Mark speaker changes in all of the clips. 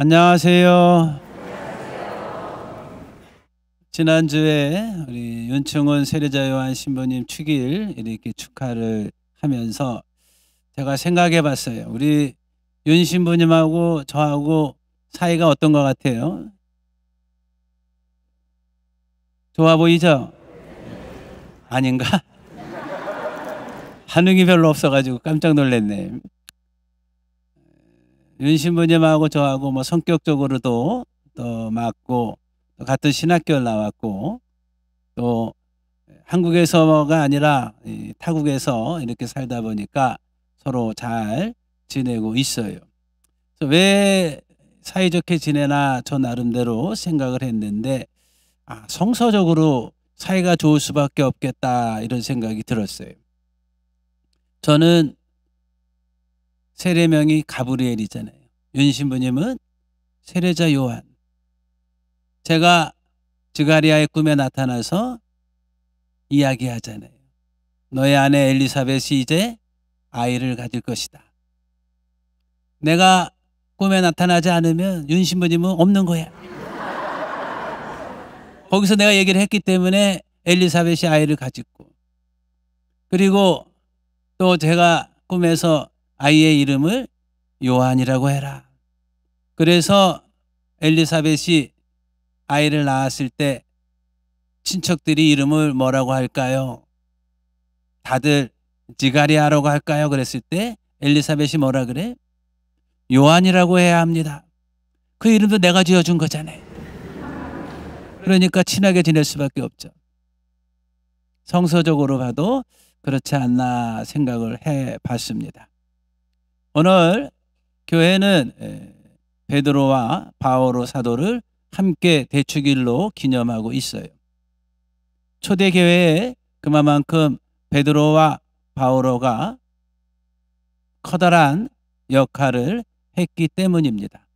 Speaker 1: 안녕하세요. 지난주에 우리 윤충원 세례자 요한 신부님 축일 이렇게 축하를 하면서 제가 생각해 봤어요. 우리 윤 신부님하고 저하고 사이가 어떤 것 같아요? 좋아 보이죠? 아닌가? 반응이 별로 없어가지고 깜짝 놀랐네. 윤 신부님하고 저하고 뭐 성격적으로도 또 맞고, 또 같은 신학교를 나왔고, 또 한국에서가 아니라 타국에서 이렇게 살다 보니까 서로 잘 지내고 있어요. 그래서 왜 사이좋게 지내나 저 나름대로 생각을 했는데, 성서적으로 사이가 좋을 수밖에 없겠다 이런 생각이 들었어요. 저는 세례명이 가브리엘이잖아요. 윤 신부님은 세례자 요한. 제가 드가리아의 꿈에 나타나서 이야기하잖아요. 너의 아내 엘리사벳이 이제 아이를 가질 것이다. 내가 꿈에 나타나지 않으면 윤 신부님은 없는 거야. 거기서 내가 얘기를 했기 때문에 엘리사벳이 아이를 가졌고, 그리고 또 제가 꿈에서 아이의 이름을 요한이라고 해라. 그래서 엘리사벳이 아이를 낳았을 때 친척들이 이름을 뭐라고 할까요? 다들 지가리아라고 할까요? 그랬을 때 엘리사벳이 뭐라 그래? 요한이라고 해야 합니다. 그 이름도 내가 지어준 거잖아요. 그러니까 친하게 지낼 수밖에 없죠. 성서적으로 봐도 그렇지 않나 생각을 해봤습니다. 오늘 교회는 베드로와 바오로 사도를 함께 대축일로 기념하고 있어요. 초대교회에 그만큼 베드로와 바오로가 커다란 역할을 했기 때문입니다.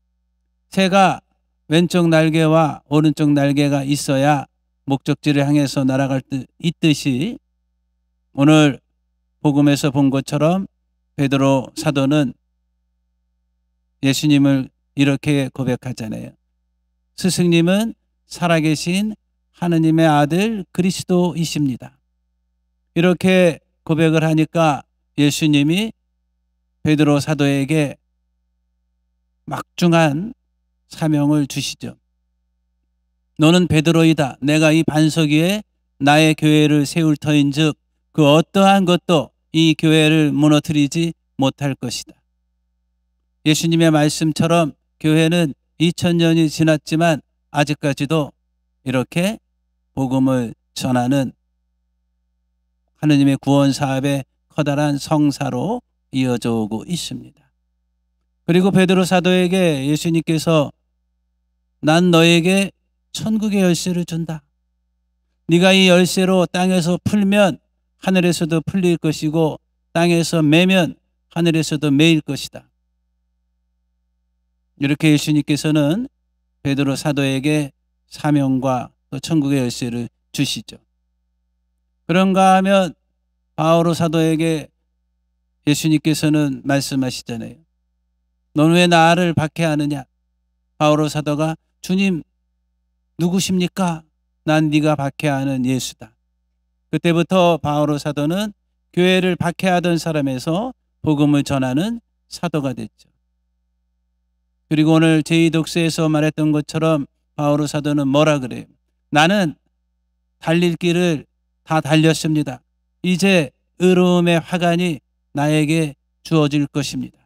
Speaker 1: 새가 왼쪽 날개와 오른쪽 날개가 있어야 목적지를 향해서 날아갈 듯 있듯이, 오늘 복음에서 본 것처럼 베드로 사도는 예수님을 이렇게 고백하잖아요. 스승님은 살아계신 하느님의 아들 그리스도이십니다. 이렇게 고백을 하니까 예수님이 베드로 사도에게 막중한 사명을 주시죠. 너는 베드로이다. 내가 이 반석 위에 나의 교회를 세울 터인즉 그 어떠한 것도 이 교회를 무너뜨리지 못할 것이다. 예수님의 말씀처럼 교회는 2000년이 지났지만 아직까지도 이렇게 복음을 전하는 하느님의 구원 사업의 커다란 성사로 이어져 오고 있습니다. 그리고 베드로 사도에게 예수님께서 난 너에게 천국의 열쇠를 준다. 네가 이 열쇠로 땅에서 풀면 하늘에서도 풀릴 것이고 땅에서 매면 하늘에서도 매일 것이다. 이렇게 예수님께서는 베드로 사도에게 사명과 또 천국의 열쇠를 주시죠. 그런가 하면 바오로 사도에게 예수님께서는 말씀하시잖아요. 너는 왜 나를 박해하느냐? 바오로 사도가 주님 누구십니까? 난 네가 박해하는 예수다. 그때부터 바오로 사도는 교회를 박해하던 사람에서 복음을 전하는 사도가 됐죠. 그리고 오늘 제2독서에서 말했던 것처럼 바오로 사도는 뭐라 그래요? 나는 달릴 길을 다 달렸습니다. 이제 의로움의 화관이 나에게 주어질 것입니다.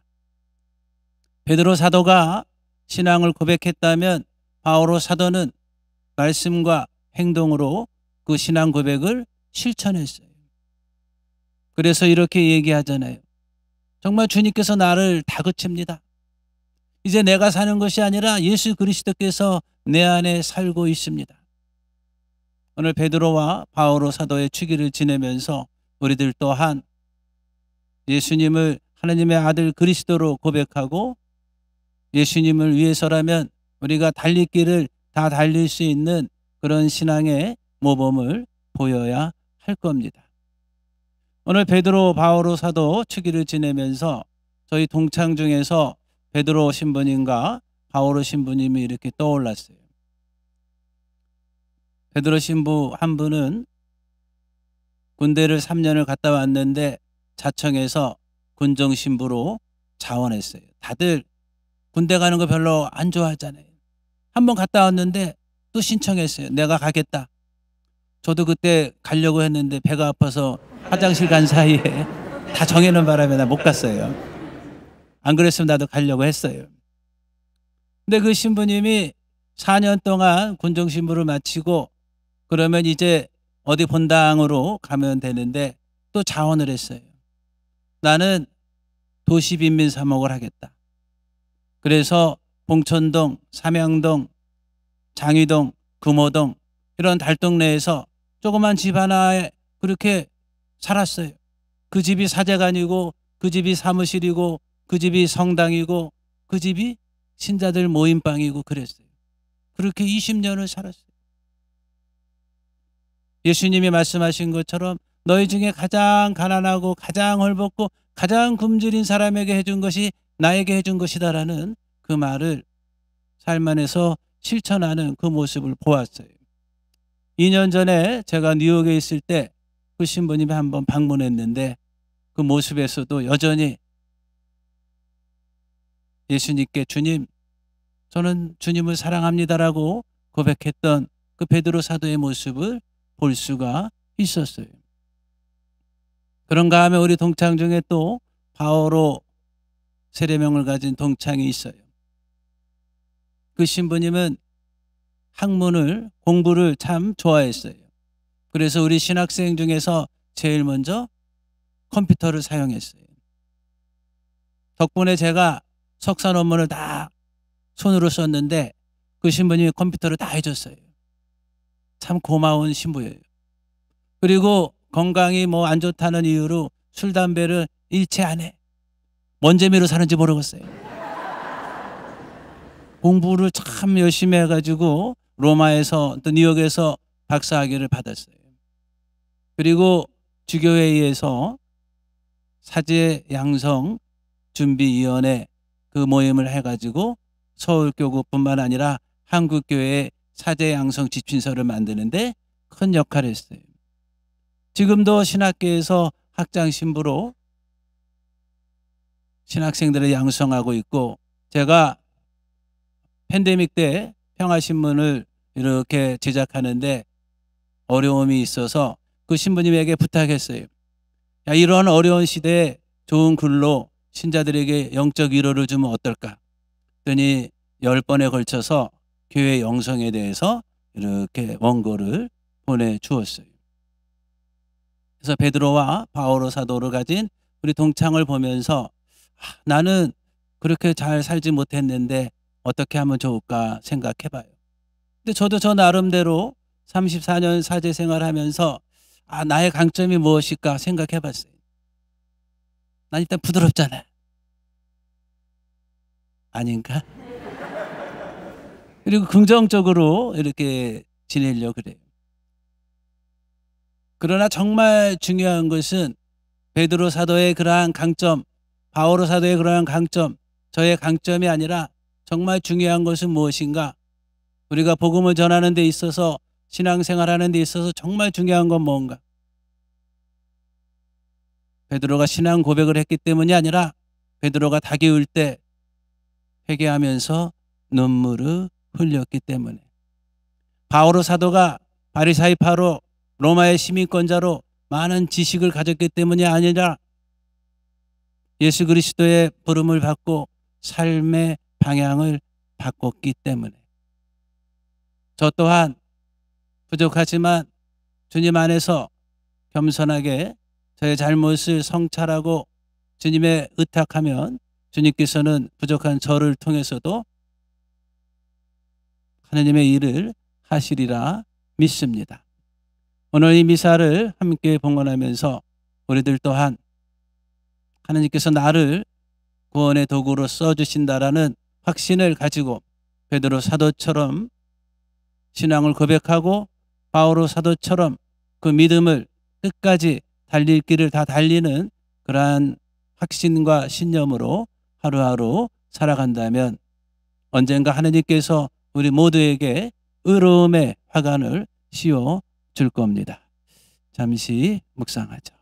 Speaker 1: 베드로 사도가 신앙을 고백했다면 바오로 사도는 말씀과 행동으로 그 신앙 고백을 실천했어요. 그래서 이렇게 얘기하잖아요. 정말 주님께서 나를 다그칩니다. 이제 내가 사는 것이 아니라 예수 그리스도께서 내 안에 살고 있습니다. 오늘 베드로와 바오로 사도의 축일을 지내면서 우리들 또한 예수님을 하나님의 아들 그리스도로 고백하고 예수님을 위해서라면 우리가 달릴 길을 다 달릴 수 있는 그런 신앙의 모범을 보여야 할 겁니다. 오늘 베드로 바오로 사도 축일을 지내면서 저희 동창 중에서 베드로 신부님과 바오로 신부님이 이렇게 떠올랐어요. 베드로 신부 한 분은 군대를 3년을 갔다 왔는데 자청해서 군정 신부로 자원했어요. 다들 군대 가는 거 별로 안 좋아하잖아요. 한번 갔다 왔는데 또 신청했어요. 내가 가겠다. 저도 그때 가려고 했는데 배가 아파서 화장실 간 사이에 다 정해놓은 바람에 나 못 갔어요. 안 그랬으면 나도 가려고 했어요. 근데 그 신부님이 4년 동안 군정 신부를 마치고 그러면 이제 어디 본당으로 가면 되는데 또 자원을 했어요. 나는 도시빈민 사목을 하겠다. 그래서 봉천동, 삼양동, 장위동, 금호동 이런 달동네에서 조그만 집 하나에 그렇게 살았어요. 그 집이 사제관이고 그 집이 사무실이고 그 집이 성당이고 그 집이 신자들 모임방이고 그랬어요. 그렇게 20년을 살았어요. 예수님이 말씀하신 것처럼 너희 중에 가장 가난하고 가장 헐벗고 가장 굶주린 사람에게 해준 것이 나에게 해준 것이다라는 그 말을 삶 안에서 실천하는 그 모습을 보았어요. 2년 전에 제가 뉴욕에 있을 때 그 신부님이 한번 방문했는데 그 모습에서도 여전히 예수님께 주님, 저는 주님을 사랑합니다라고 고백했던 그 베드로 사도의 모습을 볼 수가 있었어요. 그런가 하면 우리 동창 중에 또 바오로 세례명을 가진 동창이 있어요. 그 신부님은 학문을, 공부를 참 좋아했어요. 그래서 우리 신학생 중에서 제일 먼저 컴퓨터를 사용했어요. 덕분에 제가 석사 논문을 다 손으로 썼는데 그 신부님이 컴퓨터를 다 해줬어요. 참 고마운 신부예요. 그리고 건강이 뭐 안 좋다는 이유로 술, 담배를 일체 안 해. 뭔 재미로 사는지 모르겠어요. 공부를 참 열심히 해가지고 로마에서 또 뉴욕에서 박사학위를 받았어요. 그리고 주교회의에서 사제 양성 준비위원회 그 모임을 해가지고 서울교구뿐만 아니라 한국교회 사제 양성 지침서를 만드는데 큰 역할을 했어요. 지금도 신학계에서 학장 신부로 신학생들을 양성하고 있고, 제가 팬데믹 때 평화신문을 이렇게 제작하는데 어려움이 있어서 그 신부님에게 부탁했어요. 야, 이런 어려운 시대에 좋은 글로 신자들에게 영적 위로를 주면 어떨까? 그랬더니 10번에 걸쳐서 교회 영성에 대해서 이렇게 원고를 보내주었어요. 그래서 베드로와 바오로 사도를 가진 우리 동창을 보면서 나는 그렇게 잘 살지 못했는데 어떻게 하면 좋을까 생각해봐요. 근데 저도 저 나름대로 34년 사제 생활하면서 나의 강점이 무엇일까 생각해봤어요. 난 일단 부드럽잖아. 아닌가? 그리고 긍정적으로 이렇게 지내려고 그래요. 그러나 정말 중요한 것은 베드로 사도의 그러한 강점, 바오로 사도의 그러한 강점, 저의 강점이 아니라 정말 중요한 것은 무엇인가? 우리가 복음을 전하는 데 있어서, 신앙생활하는 데 있어서 정말 중요한 건 뭔가? 베드로가 신앙 고백을 했기 때문이 아니라 베드로가 닭이 울 때 회개하면서 눈물을 흘렸기 때문에, 바오로 사도가 바리사이파로 로마의 시민권자로 많은 지식을 가졌기 때문이 아니라 예수 그리스도의 부름을 받고 삶의 방향을 바꿨기 때문에, 저 또한 부족하지만 주님 안에서 겸손하게 저의 잘못을 성찰하고 주님의 의탁하면 주님께서는 부족한 저를 통해서도 하나님의 일을 하시리라 믿습니다. 오늘 이 미사를 함께 봉헌하면서 우리들 또한 하나님께서 나를 구원의 도구로 써주신다라는 확신을 가지고 베드로 사도처럼 신앙을 고백하고 바오로 사도처럼 그 믿음을 끝까지 달릴 길을 다 달리는 그러한 확신과 신념으로 하루하루 살아간다면 언젠가 하나님께서 우리 모두에게 의로움의 화관을 씌워 줄 겁니다. 잠시 묵상하죠.